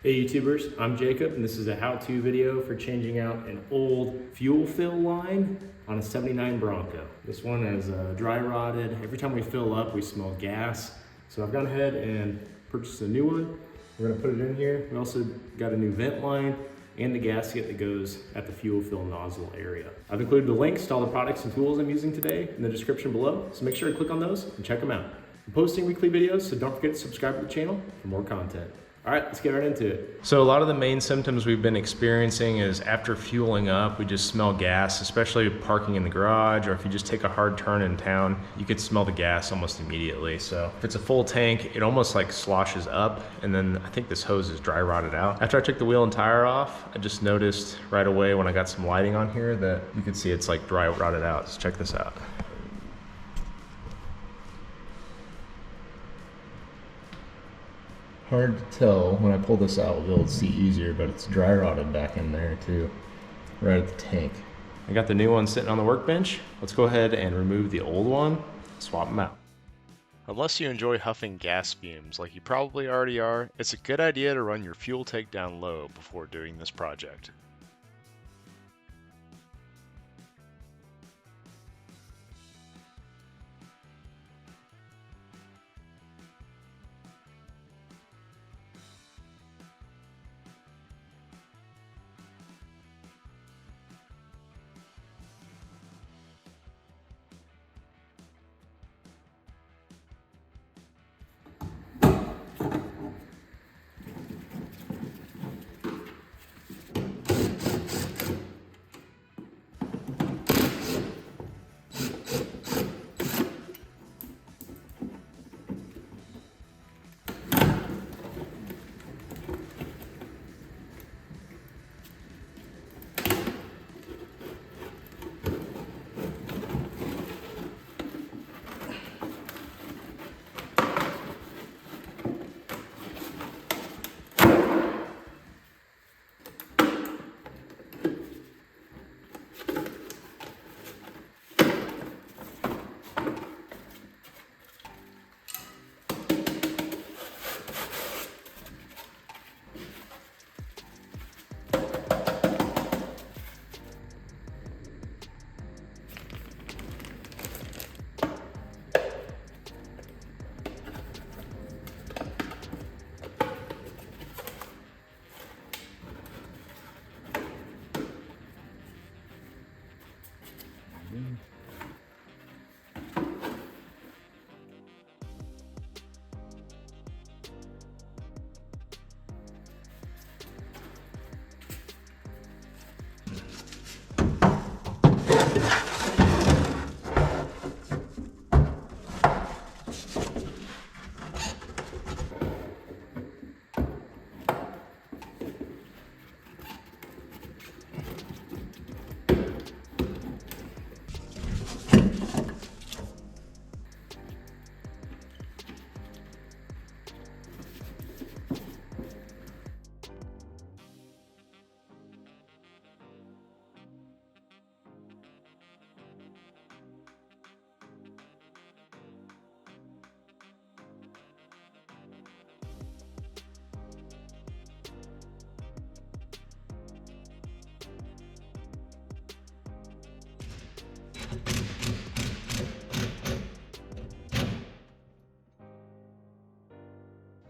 Hey YouTubers, I'm Jacob and this is a how-to video for changing out an old fuel fill line on a 79 Bronco. This one is dry rotted. Every time we fill up we smell gas. So I've gone ahead and purchased a new one. We're gonna put it in here. We also got a new vent line and the gasket that goes at the fuel fill nozzle area. I've included the links to all the products and tools I'm using today in the description below, so make sure to click on those and check them out. I'm posting weekly videos, so don't forget to subscribe to the channel for more content. All right, let's get right into it. So a lot of the main symptoms we've been experiencing is after fueling up, we just smell gas, especially parking in the garage, or if you just take a hard turn in town, you could smell the gas almost immediately. So if it's a full tank, it almost like sloshes up, and then I think this hose is dry rotted out. After I took the wheel and tire off, I just noticed right away when I got some lighting on here that you can see it's like dry rotted out. So check this out. Hard to tell. When I pull this out, we'll be able to see easier, but it's dry rotted back in there too, right at the tank. I got the new one sitting on the workbench. Let's go ahead and remove the old one, swap them out. Unless you enjoy huffing gas fumes like you probably already are, it's a good idea to run your fuel tank down low before doing this project.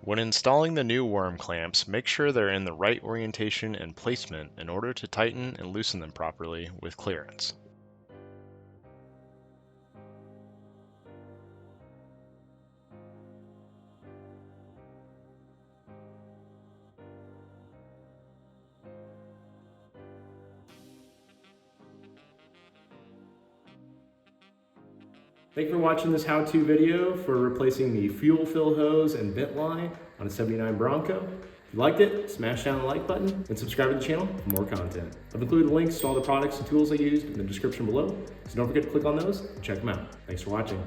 When installing the new worm clamps, make sure they're in the right orientation and placement in order to tighten and loosen them properly with clearance. Thank you for watching this how-to video for replacing the fuel fill hose and vent line on a 79 Bronco. If you liked it, smash down the like button and subscribe to the channel for more content. I've included links to all the products and tools I used in the description below, so don't forget to click on those and check them out. Thanks for watching.